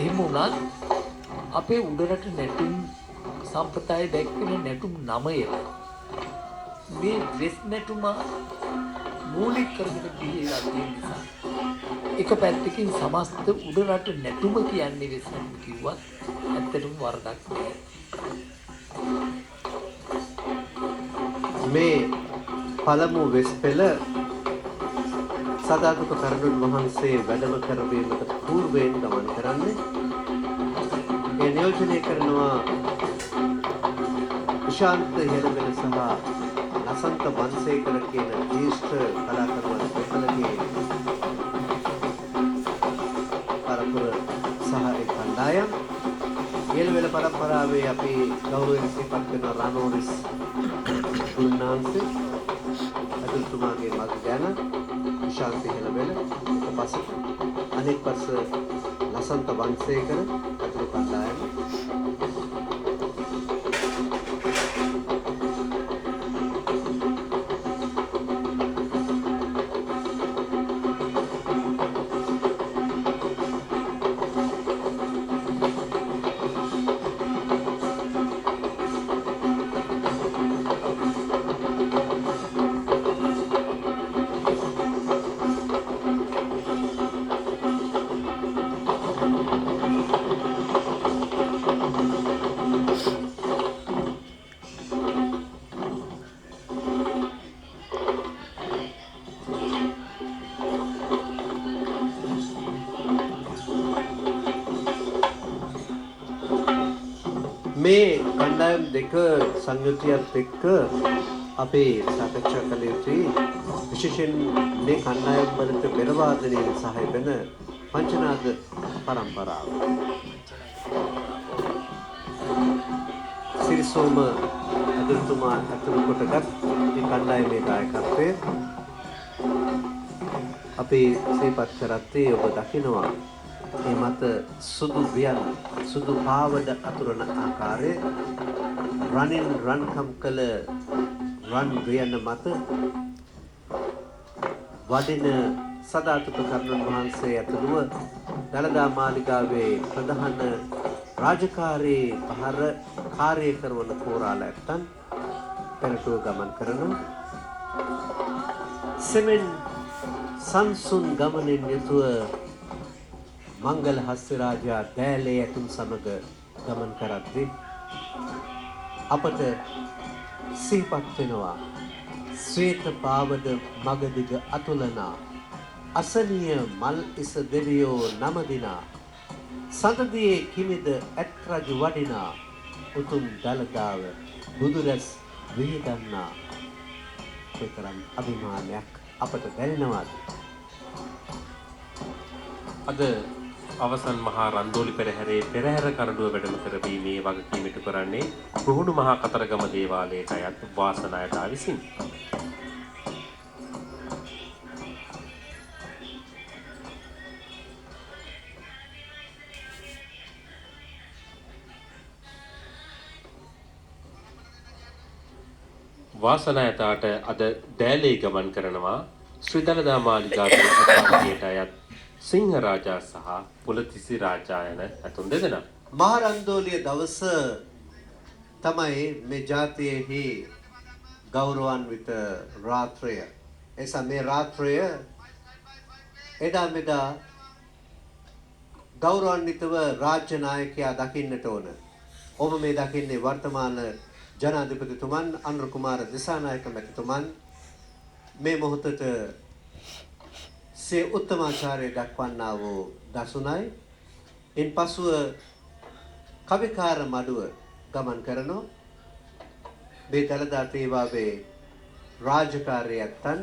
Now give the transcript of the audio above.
එහෙම වුණත් අපේ උඩරට නැටුම් සම්ප්‍රදාය දැක්වෙන නැටුම් 9 මේ වෙස් නැටුම මූලික කරගෙන පිළිලා තියෙන නිසා එක පැත්තකින් සමස්ත උඩරට නැටුම කියන්නේ වෙස් නැටුම කිව්වත් ඇත්තටම වරදක් නෑ. මේ පළමු වෙස් පෙළ සදාතුක කරුණුන් වහන්සේ වැඩම කරවීමට పూర్වයෙන් ගමන් කරන්නේ ඒ නියෝජනය කරනවා විශාන්ත හෙළවෙල සහ ලසන්ත වංශේකර කියන ජ්‍යෙෂ්ඨ කලාකරුවන් දෙපළගේ පරපුර සහ ඒ කණ්ඩායම් හෙළවෙල පරම්පරාවේ අපි ගෞරවයෙන් සිහිපත් කරන රණෝරිස් ගුණාංශේ අතුතුමාගේ මග ගැන විශාන්ත හෙළවෙල ඊපස්සේ අනෙක් පස්ස ලසන්ත වංශේකර අතුරු කණ්ඩායම මේ කණ්ඩායම් දෙක සංයුතියත් එක්ක අපේ සාකච්ඡා කළ යුතුයි. විශේෂයෙන් මේ කණ්ඩායම් වලට පෙර වාදනයේ සහාය වෙන පංචනාද පරම්පරාව. සිරිසෝම අතුරුතුමා අතුරු කොටගත් මේ කණ්ඩායමේ දායකත්වය අපි සිහිපත් කරත්තේ ඔබ දකිනවා. මේ මත සුදු වියන් සුදු පාවඩ අතුරන ආකාරය රනින් රන්කම් කළ රන් වියන මත වඩින සදාතුක කරුණන් වහන්සේ ඇතුළුව දළදා මාලිගාවේ ප්‍රධාන රාජකාරී පහර කාර්ය කරන පෝරාලයන් පෙරටුව ගමන් කරනවා. සෙමෙන් සංසුන් ගමනින් යුතුව මංගල හස්ත රාජා දෑලේ ඇතුන් සමග ගමන් කරද්දී අපට සිහිපත් වෙනවා ශ්වේත පාවඩ මගදිග අතුලනා අසනීය මල් ඉස දෙවියෝ නමදිනා සඳදියේ කිමිද ඇත් රජු වඩිනා උතුම් දළදාව බුදුරැස් විහිදන්නා කොතරම් අභිමානයක් අපට දැනෙනවාද? අද අවසන් මහා රන්දෝලි පෙරහැරේ පෙරහැර කරඬුව වැඩම කරවීමේ වගකීම ඉටු කරන්නේ රුහුණු මහා කතරගම දේවාලයට අයත් වාසනායතා විසින්. වාසනායතාට අද දෑලේ ගමන් කරනවා ශ්‍රී දළදා මාලිගාවේ අධිපතියට අයත් සිංහරාජා සහ පුලතිසි රාජා යන ඇතුන් දෙදෙනා. මහා රන්දෝලිය දවස තමයි මේ ජාතියෙහි ගෞරවාන්විත රාත්‍රය. එසා මේ රාත්‍රය එදා මෙදා ගෞරවාන්විතව රාජ්‍ය නායකයා දකින්නට ඕන. ඔබ මේ දකින්නේ වර්තමාන ජනාධිපතිතුමන් අනුර කුමාර දිසානායක මැතිතුමන් මේ මොහොතට සේ උත්තමාචාරය දක්වන්නා වූ දසුනයි. ඉන් පසුව කවිකාර මඩුව ගමන් කරනවා. මේ දළදා තේවාවේ රාජකාරියත්තන්